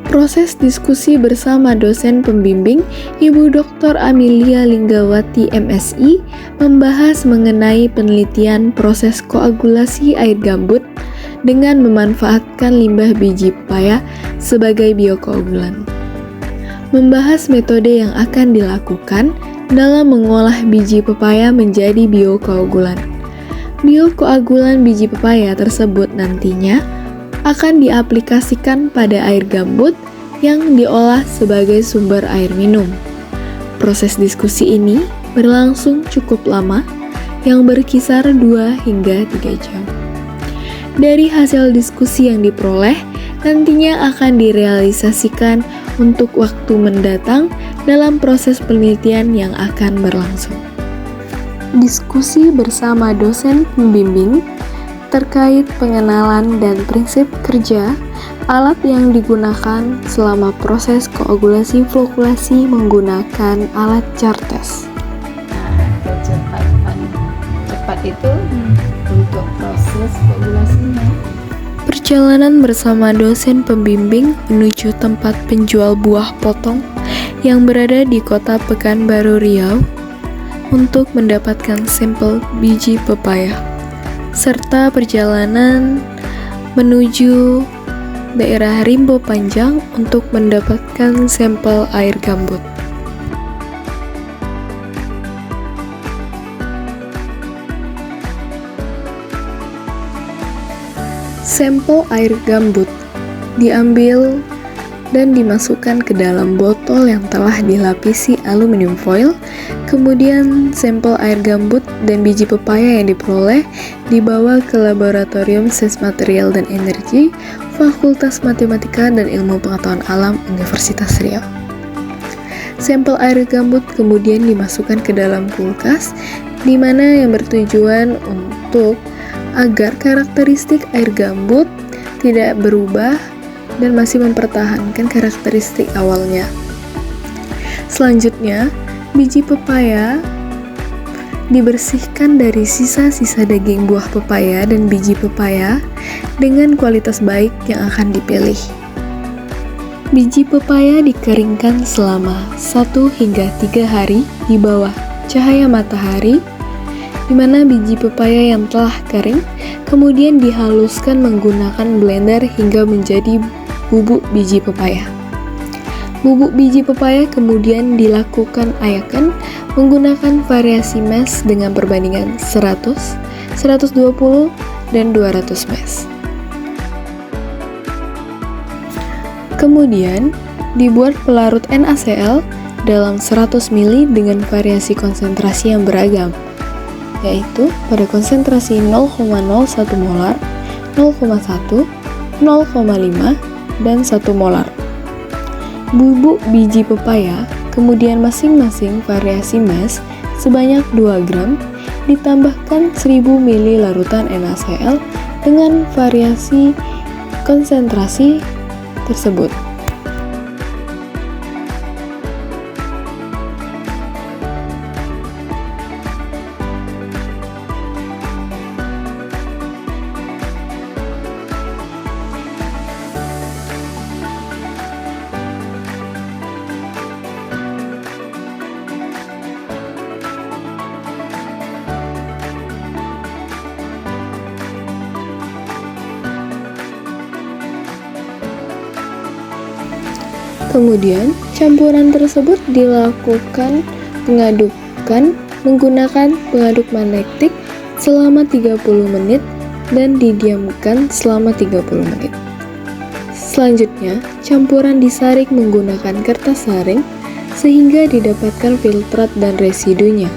Proses diskusi bersama dosen pembimbing, Ibu Dr. Amelia Linggawati MSI, membahas mengenai penelitian proses koagulasi air gambut dengan memanfaatkan limbah biji pepaya sebagai biokoagulan. Membahas metode yang akan dilakukan dalam mengolah biji pepaya menjadi biokoagulan. Biokoagulan biji pepaya tersebut nantinya akan diaplikasikan pada air gambut yang diolah sebagai sumber air minum. Proses diskusi ini berlangsung cukup lama, yang berkisar 2 hingga 3 jam. Dari hasil diskusi yang diperoleh, nantinya akan direalisasikan untuk waktu mendatang dalam proses penelitian yang akan berlangsung. Diskusi bersama dosen pembimbing terkait pengenalan dan prinsip kerja alat yang digunakan selama proses koagulasi flokulasi menggunakan alat Cartes. Kecepatan cepat itu untuk proses koagulasinya. Perjalanan bersama dosen pembimbing menuju tempat penjual buah potong yang berada di kota Pekanbaru Riau untuk mendapatkan sampel biji pepaya, serta perjalanan menuju daerah Rimbo Panjang untuk mendapatkan sampel air gambut. Sampel air gambut diambil dan dimasukkan ke dalam botol yang telah dilapisi aluminium foil. Kemudian sampel air gambut dan biji pepaya yang diperoleh dibawa ke Laboratorium Sains Material dan Energi Fakultas Matematika dan Ilmu Pengetahuan Alam Universitas Riau. Sampel air gambut kemudian dimasukkan ke dalam kulkas, di mana yang bertujuan untuk agar karakteristik air gambut tidak berubah dan masih mempertahankan karakteristik awalnya. Selanjutnya, biji pepaya dibersihkan dari sisa-sisa daging buah pepaya dan biji pepaya dengan kualitas baik yang akan dipilih. Biji pepaya dikeringkan selama 1 hingga 3 hari di bawah cahaya matahari, di mana biji pepaya yang telah kering kemudian dihaluskan menggunakan blender hingga menjadi bubuk biji pepaya. Bubuk biji pepaya kemudian dilakukan ayakan menggunakan variasi mash dengan perbandingan 100, 120, dan 200 mash. Kemudian dibuat pelarut NaCl dalam 100 ml dengan variasi konsentrasi yang beragam, yaitu pada konsentrasi 0,01 molar, 0,1, 0,5, dan 1 molar. Bubuk biji pepaya kemudian masing-masing variasi mash sebanyak 2 gram ditambahkan 1000 ml larutan NaCl dengan variasi konsentrasi tersebut. Kemudian, campuran tersebut dilakukan pengadukan menggunakan pengaduk magnetik selama 30 menit dan didiamkan selama 30 menit. Selanjutnya, campuran disaring menggunakan kertas saring sehingga didapatkan filtrat dan residunya.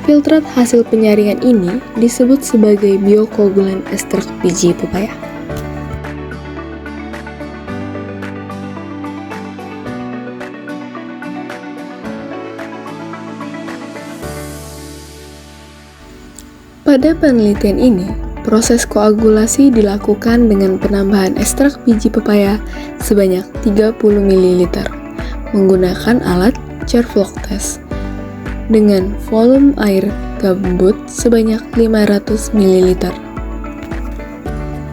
Filtrat hasil penyaringan ini disebut sebagai biokoagulan ekstrak biji pepaya. Pada penelitian ini, proses koagulasi dilakukan dengan penambahan ekstrak biji pepaya sebanyak 30 ml menggunakan alat Jar-Flock test dengan volume air gambut sebanyak 500 ml.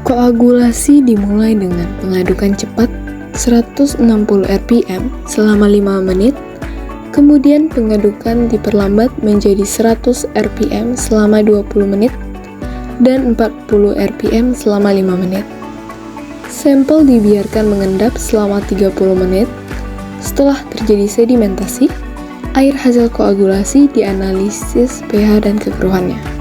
Koagulasi dimulai dengan pengadukan cepat 160 rpm selama 5 menit, kemudian pengadukan diperlambat menjadi 100 rpm selama 20 menit, dan 40 rpm selama 5 menit. Sampel dibiarkan mengendap selama 30 menit. Setelah terjadi sedimentasi, air hasil koagulasi dianalisis pH dan kekeruhannya.